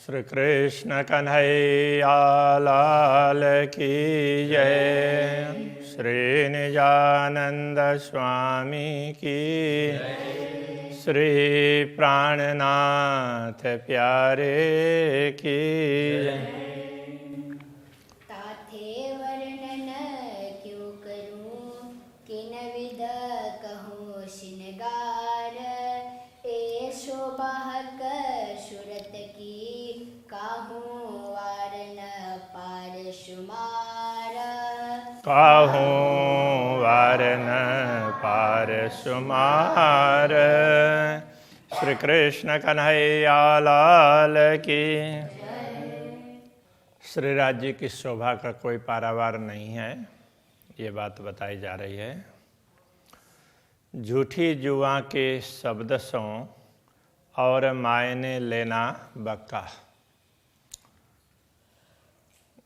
श्री कृष्ण कन्हैया लाल की जय। श्री निजानंद स्वामी की श्री प्राणनाथ प्यारे की जय। ताथे वर्णन क्यों करूं किन विध कहूं श्रृंगार ए शोभाक सुरत की काहूं वारन पार शुमार काहूं वारन पार शुमार। श्री कृष्ण कन्हैया लाल की। श्री राज्य की शोभा का कोई पारावार नहीं है, ये बात बताई जा रही है। झूठी जुआ के शब्द सो और मायने लेना बक्का।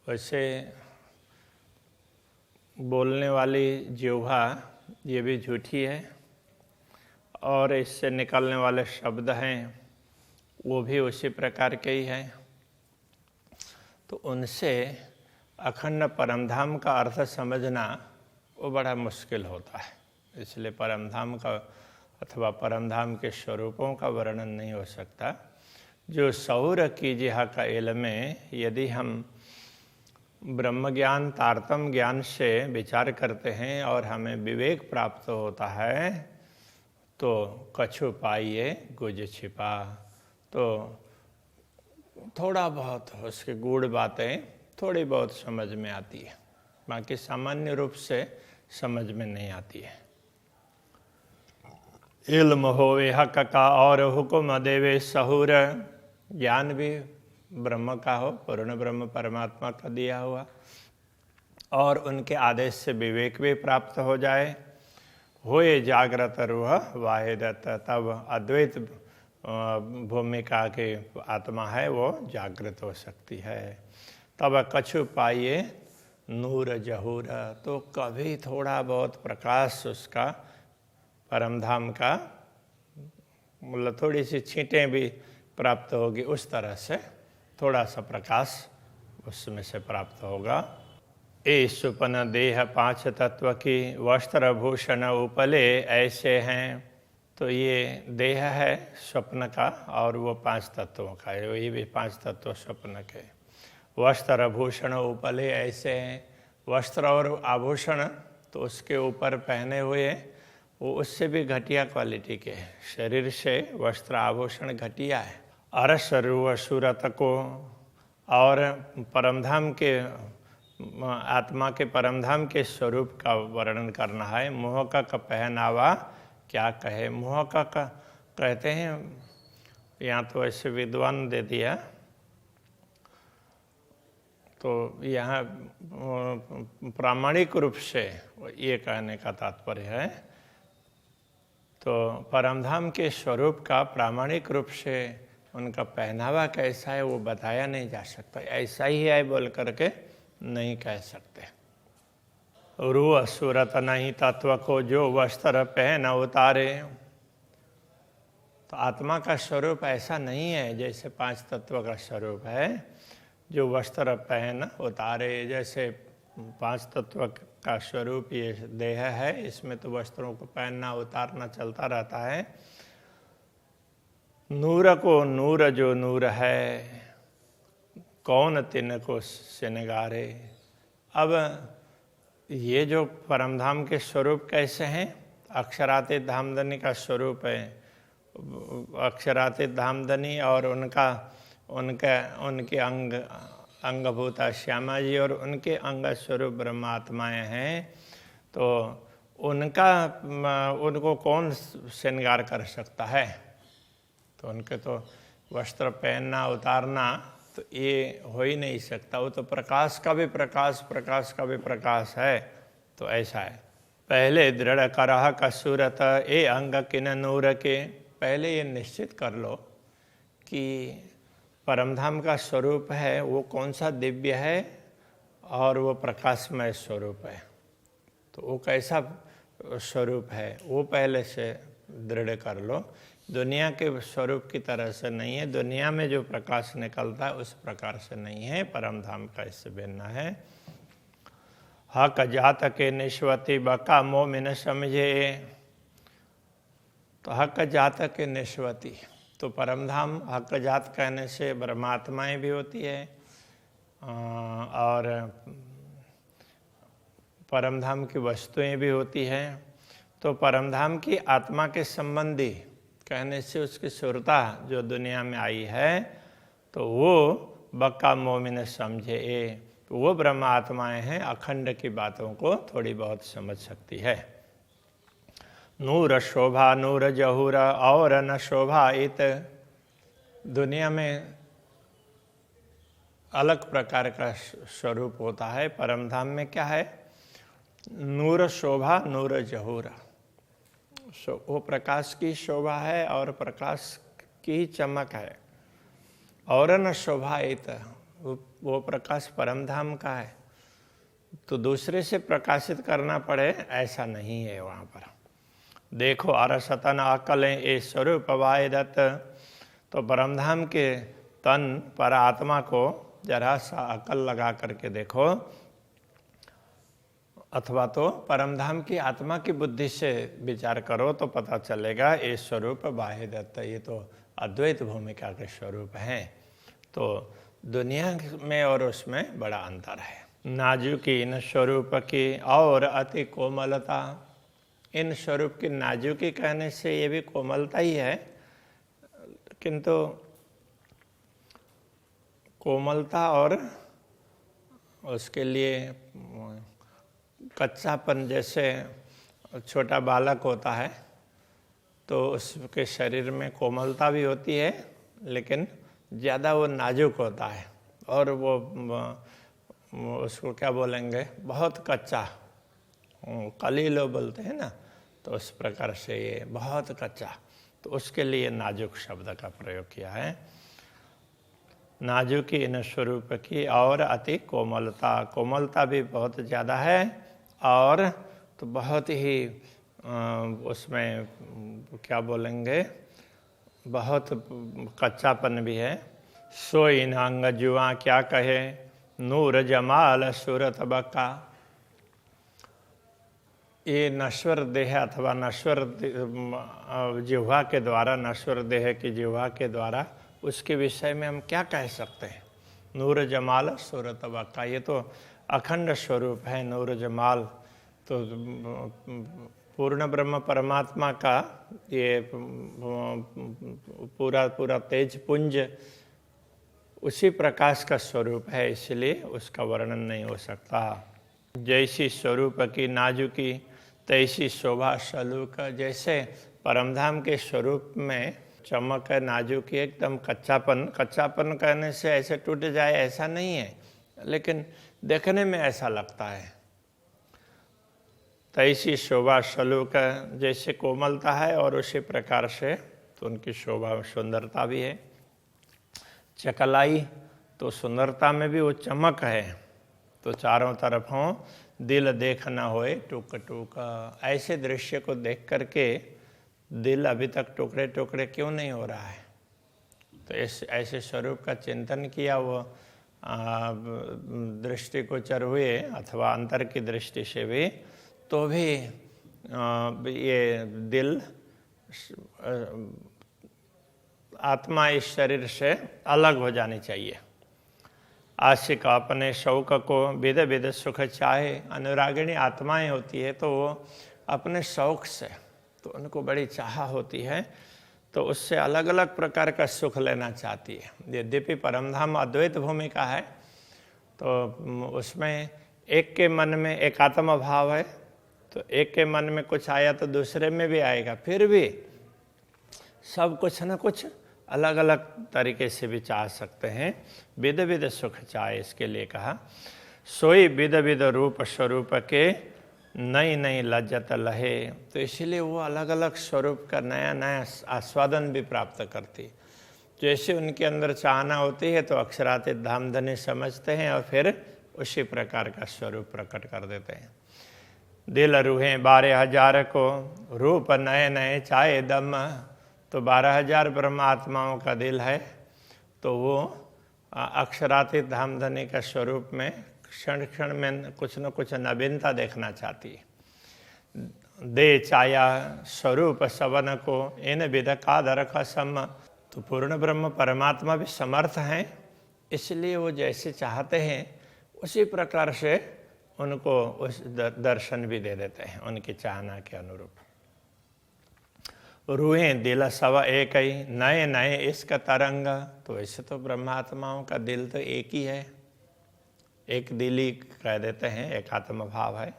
वैसे बोलने वाली जिह्वा ये भी झूठी है और इससे निकलने वाले शब्द हैं वो भी उसी प्रकार के ही हैं। तो उनसे अखंड परमधाम का अर्थ समझना वो बड़ा मुश्किल होता है। इसलिए परमधाम का अथवा परमधाम के स्वरूपों का वर्णन नहीं हो सकता। जो सौर की जिहा का एल में यदि हम ब्रह्म ज्ञान तारतम ज्ञान से विचार करते हैं और हमें विवेक प्राप्त होता है तो कछु पाइए गुज छिपा। तो थोड़ा बहुत उसके गूढ़ बातें थोड़ी बहुत समझ में आती है, बाकी सामान्य रूप से समझ में नहीं आती है। इल्म होवे हक का और हुक्म देवे सहूर। ज्ञान भी ब्रह्म का हो, पूर्ण ब्रह्म परमात्मा का दिया हुआ, और उनके आदेश से विवेक भी प्राप्त हो जाए। होए जागृत रूह वाहिदत, तब अद्वैत भूमिका के आत्मा है वो जागृत हो सकती है। तब कछु पाइए नूर जहूर, तो कभी थोड़ा बहुत प्रकाश उसका परमधाम का मतलब थोड़ी सी छींटें भी प्राप्त होगी, उस तरह से थोड़ा सा प्रकाश उसमें से प्राप्त होगा। ए सुपन देह पांच तत्व की वस्त्र भूषण उपले ऐसे हैं। तो ये देह है स्वप्न का और वो पांच तत्वों का है, ये भी पांच तत्व स्वप्न के। वस्त्र भूषण उपले ऐसे हैं। वस्त्र और आभूषण तो उसके ऊपर पहने हुए वो उससे भी घटिया क्वालिटी के हैं। शरीर से वस्त्र आभूषण घटिया है। अरस रूह सूरत को और परमधाम के आत्मा के परमधाम के स्वरूप का वर्णन करना है। मोह का पहनावा क्या कहे। मोह का कहते हैं, यहाँ तो ऐसे विद्वान दे दिया, तो यहाँ प्रामाणिक रूप से ये कहने का तात्पर्य है। तो परमधाम के स्वरूप का प्रामाणिक रूप से उनका पहनावा कैसा है वो बताया नहीं जा सकता। ऐसा ही है बोल करके नहीं कह सकते। रूह सूरत नहीं तत्व को जो वस्त्र पहन उतारे। तो आत्मा का स्वरूप ऐसा नहीं है जैसे पांच तत्व का स्वरूप है जो वस्त्र पहन उतारे। जैसे पांच तत्व का स्वरूप ये देह है, इसमें तो वस्त्रों को पहनना उतारना चलता रहता है। नूर को नूर जो नूर है, कौन तिनको सिनगारे। अब ये जो परमधाम के स्वरूप कैसे हैं। अक्षरातीत धामधनी का स्वरूप है। अक्षरातीत धामधनी और उनके अंगभूता श्यामा जी और उनके अंग स्वरूप ब्रह्मात्माएं हैं। तो उनको कौन श्रृंगार कर सकता है। तो उनके तो वस्त्र पहनना उतारना तो ये हो ही नहीं सकता। वो तो प्रकाश का भी प्रकाश, प्रकाश का भी प्रकाश है। तो ऐसा है। पहले दृढ़ करह का सूरत ए अंग किन नूर के। पहले ये निश्चित कर लो कि परमधाम का स्वरूप है वो कौन सा दिव्य है और वो प्रकाशमय स्वरूप है। तो वो कैसा स्वरूप है वो पहले से दृढ़ कर लो। दुनिया के स्वरूप की तरह से नहीं है, दुनिया में जो प्रकाश निकलता है उस प्रकार से नहीं है, परम धाम का इससे भिन्न है। हक जात के निश्वती बका मोमिन समझे, तो हक जात के निश्वती, तो परम धाम हक जात कहने से ब्रह्मात्माएं भी होती है और परम धाम की वस्तुएं भी होती हैं। तो परम धाम की आत्मा के संबंधी कहने से उसकी सुरता जो दुनिया में आई है तो वो बक्का मोमिन समझे, वो ब्रह्म आत्माएं हैं, अखंड की बातों को थोड़ी बहुत समझ सकती है। नूर शोभा नूर जहूर और न शोभा इत, दुनिया में अलग प्रकार का स्वरूप होता है, परम धाम में क्या है? नूर शोभा नूर जहूर, वो प्रकाश की शोभा है और प्रकाश की चमक है। और न शोभा इत, वो प्रकाश परम धाम का है, तो दूसरे से प्रकाशित करना पड़े ऐसा नहीं है वहाँ पर। देखो अरसतन अकलें ए स्वरूप वायदत, तो परमधाम के तन पर आत्मा को जरा सा अकल लगा करके देखो, अथवा तो परमधाम की आत्मा की बुद्धि से विचार करो तो पता चलेगा ये स्वरूप वायदत, ये तो अद्वैत भूमिका के स्वरूप हैं। तो दुनिया में और उसमें बड़ा अंतर है। नाजुकी इन स्वरूप की और अति कोमलता, इन स्वरूप की नाजुकी कहने से ये भी कोमलता ही है, किंतु कोमलता और उसके लिए कच्चापन, जैसे छोटा बालक होता है तो उसके शरीर में कोमलता भी होती है लेकिन ज़्यादा वो नाजुक होता है, और वो उसको क्या बोलेंगे, बहुत कच्चा, कलीलो बोलते हैं ना, तो उस प्रकार से ये बहुत कच्चा, तो उसके लिए नाजुक शब्द का प्रयोग किया है। नाजुकी इन स्वरूप की और अति कोमलता, कोमलता भी बहुत ज़्यादा है और तो बहुत ही उसमें क्या बोलेंगे, बहुत कच्चापन भी है। सो इन अंग जुआ क्या कहे, नूर जमाल सूरत बका, ये नश्वर देह अथवा नश्वर जिह्वा के द्वारा, नश्वर देह की जिह्वा के द्वारा उसके विषय में हम क्या कह सकते हैं? नूर जमाल सूरत बका, ये तो अखंड स्वरूप है नूर जमाल, तो पूर्ण ब्रह्म परमात्मा का ये पूरा तेज पुंज उसी प्रकाश का स्वरूप है, इसलिए उसका वर्णन नहीं हो सकता। जैसी स्वरूप की नाजुकी तैसी शोभा सलूक, जैसे परमधाम के स्वरूप में चमक है, नाजुकी, एकदम कच्चापन, कच्चापन कहने से ऐसे टूट जाए ऐसा नहीं है, लेकिन देखने में ऐसा लगता है। तैसी शोभा सलूक, जैसे कोमलता है और उसी प्रकार से तो उनकी शोभा सुंदरता भी है। चकलाई, तो सुंदरता में भी वो चमक है, तो चारों तरफों दिल देख न होए टुक टुक, ऐसे दृश्य को देख करके दिल अभी तक टुकड़े टुकड़े क्यों नहीं हो रहा है? तो ऐसे स्वरूप का चिंतन किया वो दृष्टिगोचर हुए अथवा अंतर की दृष्टि से भी, तो भी ये दिल आत्मा इस शरीर से अलग हो जानी चाहिए। आशिक अपने शौक को विध विध सुख चाहे, अनुरागिणी आत्माएं होती है तो वो अपने शौक से, तो उनको बड़ी चाह होती है, तो उससे अलग अलग प्रकार का सुख लेना चाहती है। यद्यपि परमधाम अद्वैत भूमिका है तो उसमें एक के मन में एकात्म भाव है, तो एक के मन में कुछ आया तो दूसरे में भी आएगा, फिर भी सब कुछ न कुछ अलग अलग तरीके से भी चाह सकते हैं। विध विध सुख चाहे, इसके लिए कहा सोई विध विध रूप स्वरूप के नई नई लज्जत लहे, तो इसलिए वो अलग अलग स्वरूप का नया नया आस्वादन भी प्राप्त करती। जैसे उनके अंदर चाहना होती है तो अक्षरातीत धामधनी समझते हैं और फिर उसी प्रकार का स्वरूप प्रकट कर देते हैं। दिल रूहें 12,000 को, रूप नए नए चाहे दम। तो 12,000 ब्रह्मात्माओं का दिल है, तो वो अक्षरातीत धामधनी का स्वरूप में क्षण क्षण में कुछ न कुछ नवीनता देखना चाहती है। दे चाया स्वरूप सवन को, इन विध कादर का सम। तो पूर्ण ब्रह्म परमात्मा भी समर्थ हैं, इसलिए वो जैसे चाहते हैं उसी प्रकार से उनको उस दर्शन भी दे देते हैं उनकी चाहना के अनुरूप। रूहें दिल सवा एक ही, नए नए इसका तरंग। तो ऐसे तो ब्रह्मात्माओं का दिल तो एक ही है, एक दिल ही कह देते हैं, एक आत्म भाव है।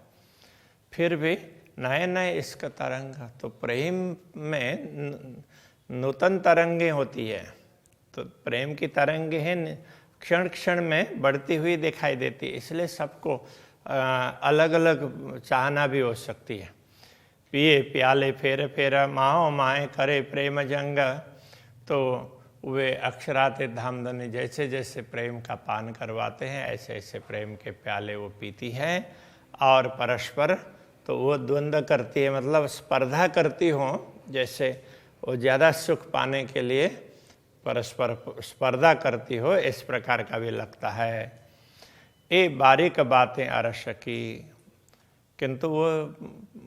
फिर भी नए नए इसका तरंग, तो प्रेम में नूतन तरंगे होती है। तो प्रेम की तरंगे हैं, क्षण क्षण में बढ़ती हुई दिखाई देती है, इसलिए सबको अलग अलग चाहना भी हो सकती है। पिए प्याले फेर फेरा, माओ माए करे प्रेम जंग। तो वे अक्षरातीत धामधनी जैसे जैसे प्रेम का पान करवाते हैं, ऐसे ऐसे प्रेम के प्याले वो पीती है। और परस्पर तो वो द्वंद्व करती है, मतलब स्पर्धा करती हो, जैसे वो ज़्यादा सुख पाने के लिए परस्पर स्पर्धा करती हो, इस प्रकार का भी लगता है। ये बारीक बातें अरस की, किंतु वो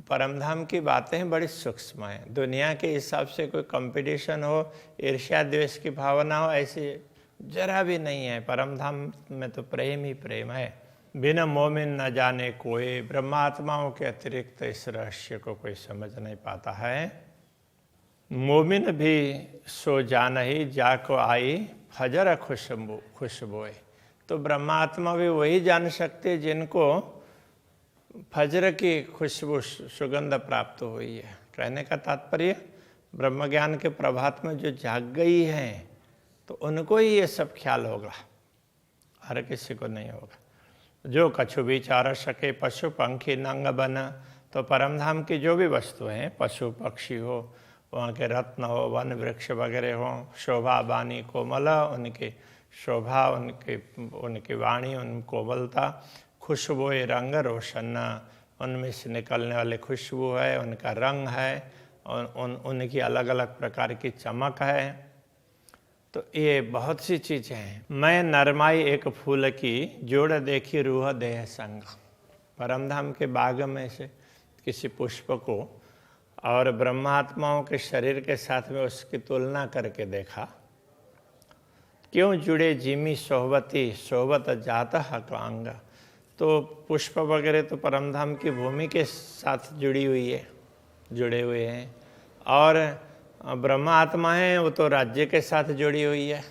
परमधाम की बातें बड़ी सूक्ष्म हैं। दुनिया के हिसाब से कोई कंपटीशन हो, ईर्ष्या द्वेष की भावना हो, ऐसी जरा भी नहीं है। परमधाम में तो प्रेम ही प्रेम है। बिना मोमिन न जाने कोई, ब्रह्मात्माओं के अतिरिक्त इस रहस्य को कोई समझ नहीं पाता है। मोमिन भी सो जान ही जाको आई, फजर खुशबोए। तो ब्रह्मात्मा भी वही जान सकते जिनको फजर की खुशबू सुगंध प्राप्त हुई है। कहने का तात्पर्य ब्रह्म ज्ञान के प्रभात में जो जाग गई हैं, तो उनको ही ये सब ख्याल होगा, हर किसी को नहीं होगा। जो कछु विचार सके पशु पंखी नंग बन। तो परमधाम की जो भी वस्तु हैं, पशु पक्षी हो, वहाँ के रत्न हो, वन वृक्ष वगैरह हो, शोभा बानी कोमल, उनकी शोभा, उनकी वाणी, उन कोमलता, खुशबू रंग रोशन, उनमें से निकलने वाली खुशबू है, उनका रंग है, उनकी अलग अलग प्रकार की चमक है। तो ये बहुत सी चीज़ें हैं। मैं नरमाई एक फूल की, जोड़ देखी रूह देह संग। परमधाम के बाग में से किसी पुष्प को और ब्रह्मात्माओं के शरीर के साथ में उसकी तुलना करके देखा। क्यों जुड़े जिमी सोहबती, सोहबत जाता हकांग। तो पुष्प वगैरह तो परमधाम की भूमि के साथ जुड़ी हुई है, जुड़े हुए हैं, और ब्रह्म आत्मा है वो तो राज्य के साथ जुड़ी हुई है।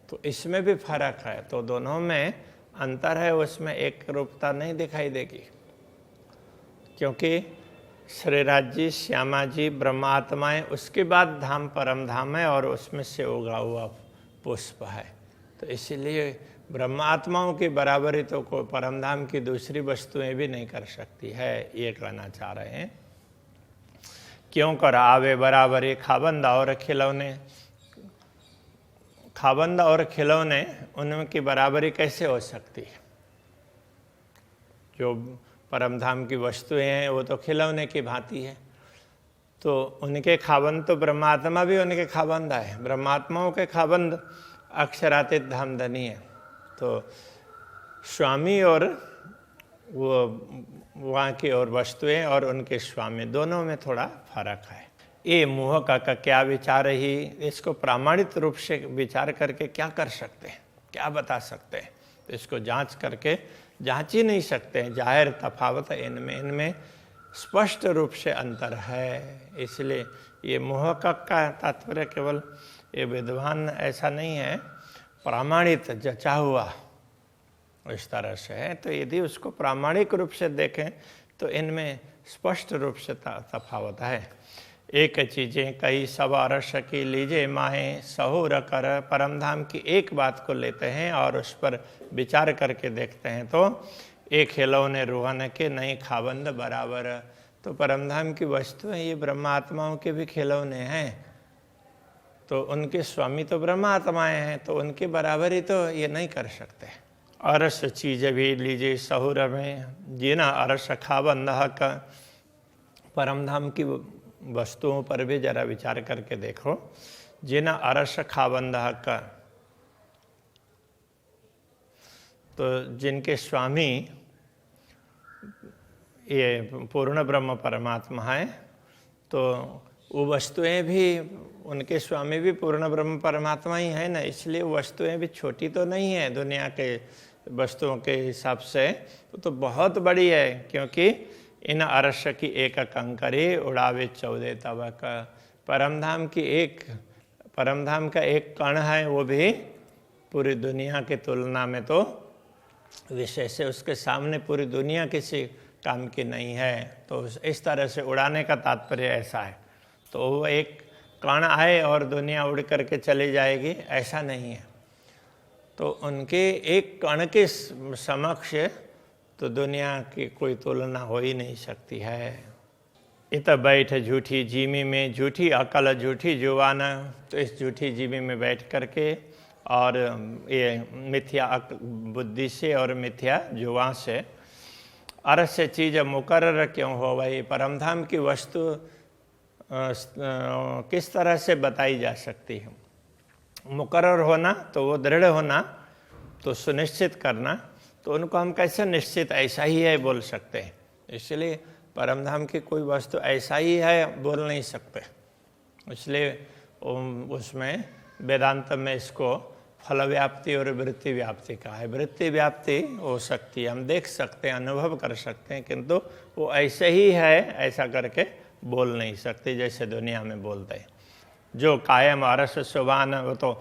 तो इसमें भी फर्क है, तो दोनों में अंतर है, उसमें एक रूपता नहीं दिखाई देगी। क्योंकि श्री राज्य श्यामा जी ब्रह्म आत्माएं, उसके बाद धाम परम धाम है और उसमें से उगा हुआ पुष्प है। तो इसीलिए ब्रह्म आत्माओं की बराबरी तो कोई परम धाम की दूसरी वस्तुएं भी नहीं कर सकती है, ये कहना चाह रहे हैं। क्यों कर आवे बराबरी खाबंद और खिलौने। खाबंद और खिलौने, उनकी बराबरी कैसे हो सकती है? जो परमधाम की वस्तुएं हैं वो तो खिलौने की भांति है। तो उनके खाबंद तो ब्रह्मात्मा भी उनके खाबंद है। ब्रह्मात्माओं के खाबंद अक्षरातीत धामधनी है। तो स्वामी और वो वहाँ की और वस्तुएं और उनके स्वामी, दोनों में थोड़ा फर्क है। ये मोह का क्या विचार ही, इसको प्रामाणिक रूप से विचार करके क्या कर सकते हैं, क्या बता सकते हैं? तो इसको जांच करके जांच ही नहीं सकते हैं। जाहिर तफावत है इनमें स्पष्ट रूप से अंतर है। इसलिए ये मोह का तात्पर्य केवल ये विद्वान ऐसा नहीं है, प्रामाणिक जचा हुआ इस तरह से है। तो यदि उसको प्रामाणिक रूप से देखें तो इनमें स्पष्ट रूप से तफावत है। एक चीज़ें कई सवा रस की लीजे माहें सहूर कर। परमधाम की एक बात को लेते हैं और उस पर विचार करके देखते हैं तो एक खिलौने रूहन के नहीं खाबंद बराबर। तो परमधाम की वस्तुएं ये ब्रह्मात्माओं के भी खिलौने हैं, तो उनके स्वामी तो ब्रह्मात्माएं हैं, तो उनकी बराबरी तो ये नहीं कर सकते। अरस चीज भी लीजिए सहुर में, जिना अरस खाबंद का। परम धाम की वस्तुओं पर भी जरा विचार करके देखो। जिना अरस खाबंद का, तो जिनके स्वामी ये पूर्ण ब्रह्म परमात्मा है, तो वो वस्तुएं भी, उनके स्वामी भी पूर्ण ब्रह्म परमात्मा ही है ना, इसलिए वस्तुएं भी छोटी तो नहीं है दुनिया के वस्तुओं के हिसाब से, तो बहुत बड़ी है। क्योंकि इन अरस की एक कंकरी उड़ावे 14 तवक। परमधाम का एक कण है, वो भी पूरी दुनिया की तुलना में तो विशेष है, उसके सामने पूरी दुनिया किसी काम की नहीं है। तो इस तरह से उड़ाने का तात्पर्य ऐसा है। तो वो एक कण आए और दुनिया उड़ करके चली जाएगी, ऐसा नहीं है। तो उनके एक कण के समक्ष तो दुनिया की कोई तुलना हो ही नहीं सकती है। इत बैठ झूठी जीमी में, झूठी अकल झूठी जुबान। तो इस झूठी जीमी में बैठ करके और ये मिथ्या बुद्धि से और मिथ्या जुबान से अरस से चीज़ मुकर्रर क्यों हो भाई। परमधाम की वस्तु किस तरह से बताई जा सकती है। मुकर्रर होना तो वो दृढ़ होना, तो सुनिश्चित करना, तो उनको हम कैसे निश्चित ऐसा ही है बोल सकते हैं। इसलिए परमधाम की कोई वस्तु ऐसा ही है बोल नहीं सकते। इसलिए उसमें वेदांत में इसको फल व्याप्ति और वृत्ति व्याप्ति का है। वृत्ति व्याप्ति हो सकती है, हम देख सकते हैं, अनुभव कर सकते हैं, किंतु वो ऐसे ही है ऐसा करके बोल नहीं सकते जैसे दुनिया में बोलते हैं। जो कायम अरस सुबान, वो तो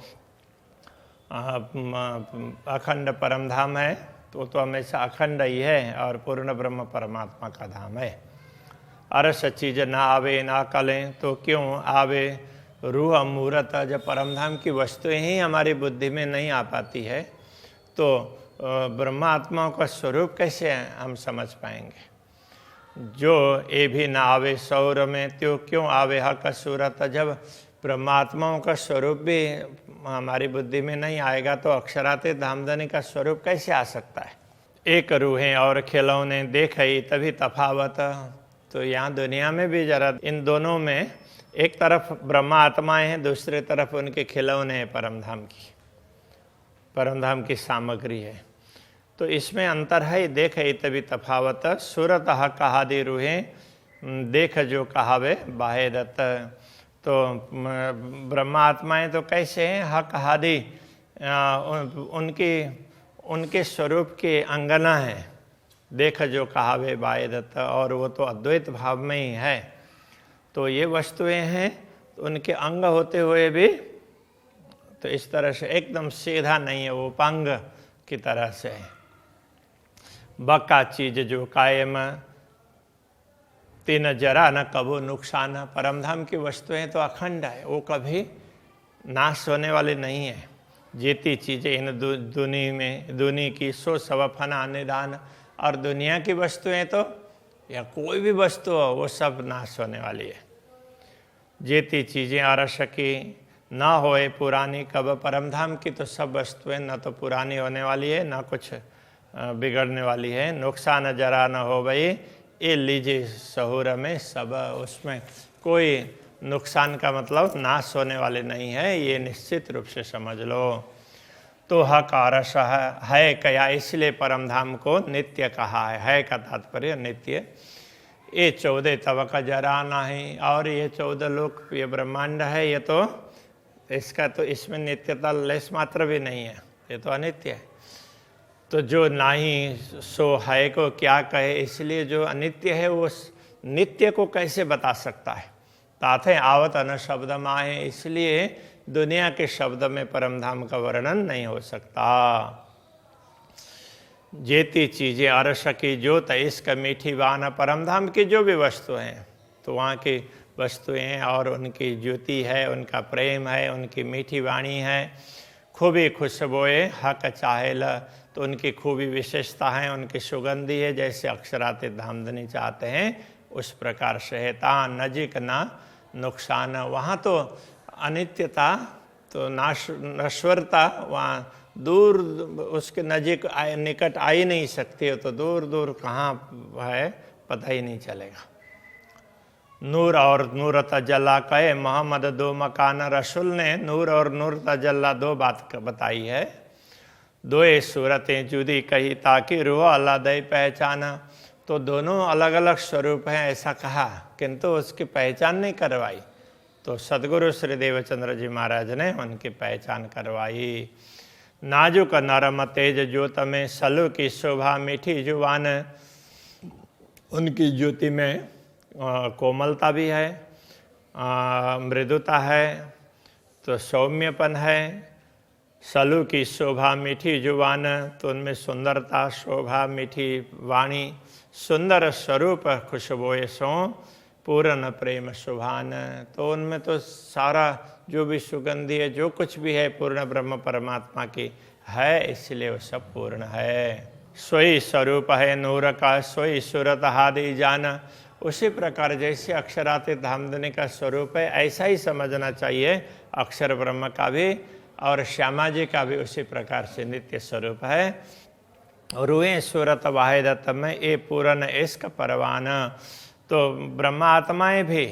अखंड परमधाम है, तो वो तो हमेशा अखंड ही है और पूर्ण ब्रह्म परमात्मा का धाम है। अरस चीज ना आवे ना कलें तो क्यों आवे रूह मूर्त। जब परमधाम की वस्तुएं ही हमारी बुद्धि में नहीं आ पाती है, तो ब्रह्मात्माओं का स्वरूप कैसे हम समझ पाएंगे। जो ये भी ना आवे सौर में त्यो क्यों आवे हक सूरत। जब ब्रह्मात्माओं का स्वरूप भी हमारी बुद्धि में नहीं आएगा, तो अक्षराते धामधनी का स्वरूप कैसे आ सकता है। एक रूहें और खिलौने देखे तभी तफावत। तो यहाँ दुनिया में भी जरा इन दोनों में, एक तरफ ब्रह्मा आत्माएं हैं, दूसरी तरफ उनके खिलौने हैं परमधाम की सामग्री है। तो इसमें अंतर है। देख तभी तफावत सूरत कहादी रूहें देख जो कहावे बाहे दत्त। तो ब्रह्मा आत्माएं तो कैसे हैं, हक हादी उनके स्वरूप के अंगना है। देख जो कहावे बाहे दत्त, और वो तो अद्वैत भाव में ही है। तो ये वस्तुएं हैं, तो उनके अंग होते हुए भी तो इस तरह से एकदम सीधा नहीं है, वो उपांग की तरह से है। बका चीज जो कायम तीन जरा न कबो नुकसान। परमधाम की वस्तुएं तो अखंड है, वो कभी नाश होने वाली नहीं है। जीती चीजें इन दुनी की सो सब फना निदान। और दुनिया की वस्तुएं तो, या कोई भी वस्तु हो, वो सब नाश होने वाली है। जीती चीजें अरस की ना होए पुरानी कब। परमधाम की तो सब वस्तुएं न तो पुरानी होने वाली है, ना कुछ बिगड़ने वाली है। नुकसान जरा न हो भाई ये लीजिए सहूर में सब। उसमें कोई नुकसान का मतलब नाश होने वाले नहीं है, ये निश्चित रूप से समझ लो। तो हक अरस है कया, इसलिए परमधाम को नित्य कहा है का तात्पर्य नित्य। ये 14 तवक जरा नहीं, और ये 14 लोक ये ब्रह्मांड है, ये तो इसका तो इसमें नित्यता लेस मात्र भी नहीं है, ये तो अनित्य है। तो जो नहीं सो है को क्या कहे, इसलिए जो अनित्य है वो नित्य को कैसे बता सकता है। ताथे आवत अन शब्द माहे, इसलिए दुनिया के शब्द में परमधाम का वर्णन नहीं हो सकता। जेती चीजें अरस की ज्योत इश्क मीठी बान। परमधाम की जो भी वस्तु हैं, तो वहाँ की वस्तुएं और उनकी ज्योति है, उनका प्रेम है, उनकी मीठी वाणी है, खूबी खुशबोए हक चाहेल। तो उनकी खूबी विशेषता है, उनकी सुगंधी है, जैसे अक्षराते धामधनी चाहते हैं उस प्रकार से है। ता नजीक ना नुकसान, वहाँ तो अनित्यता तो नश्वरता वहाँ दूर उसके नजीक निकट आ ही नहीं सकती हो, तो दूर दूर कहाँ है पता ही नहीं चलेगा। नूर और नूर तजल्ला कहे मोहम्मद दो मकान, रसूल ने नूर और नूर तजल्ला दो बात बताई है। दो सूरतें जुदी कही ताकि रूह अल्लाह दे पहचाना, तो दोनों अलग अलग स्वरूप हैं ऐसा कहा, किंतु उसकी पहचान नहीं करवाई। तो सदगुरु श्री देवचंद्र जी महाराज ने उनकी पहचान करवाई। नाजुक नरम तेज ज्योत में सलू की शोभा मीठी जुबान, उनकी ज्योति में कोमलता भी है, मृदुता है, तो सौम्यपन है। सलू की शोभा मीठी जुबान, तो उनमें सुंदरता, शोभा, मीठी वाणी, सुंदर स्वरूप खुशबोए सो पूर्ण प्रेम शुभान, तो उनमें तो सारा जो भी सुगंधी है, जो कुछ भी है पूर्ण ब्रह्म परमात्मा की है, इसलिए वो सब पूर्ण है। सोई स्वरूप है नूर का, सोई सूरत हादि जाना। उसी प्रकार जैसे अक्षरातीत धामधनी का स्वरूप है, ऐसा ही समझना चाहिए अक्षर ब्रह्म का भी, और श्यामा जी का भी उसी प्रकार से नित्य स्वरूप है। रुए सूरत वाहिदत में ये पूर्ण इश्क परवाना, तो ब्रह्मा आत्माएं भी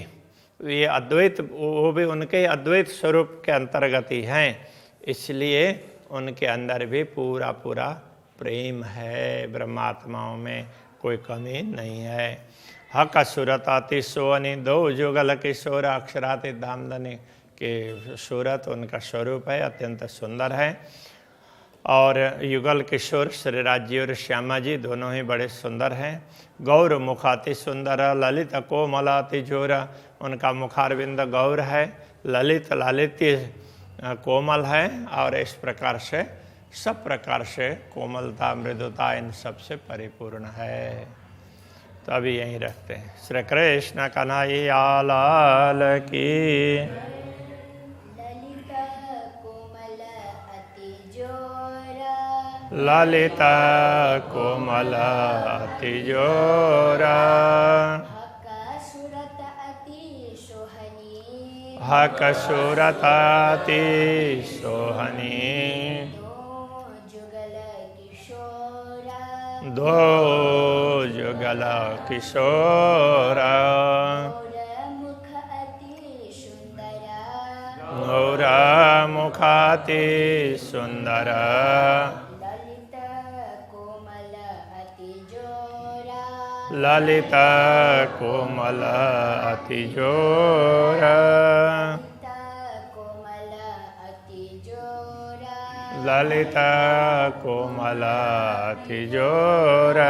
ये अद्वैत, वो भी उनके अद्वैत स्वरूप के अंतर्गत ही हैं, इसलिए उनके अंदर भी पूरा पूरा प्रेम है। ब्रह्मात्माओं में कोई कमी नहीं है। हक सूरत अति सोहनी, दो जुगल किशोर अक्षरातीत धामधनी के सूरत उनका स्वरूप है, अत्यंत सुंदर है। और युगल किशोर श्रीराज जी और श्यामा जी दोनों ही बड़े सुंदर हैं। गौर मुखाति सुंदर, ललित कोमलाति जोर, उनका मुखारविंद गौर है, ललित लालित्य कोमल है, और इस प्रकार से सब प्रकार से कोमलता मृदुता इन सबसे परिपूर्ण है। तो अभी यहीं रखते हैं। श्री कृष्ण कन्हैया लाल की। ललिता कोमल अति जोरा, हक सूरत अति सोहनी, दो जुगल किशोरा, गौर मुखाति सुंदर, ललित कोमल अति जोरा, ललित कोमल अति जोरा।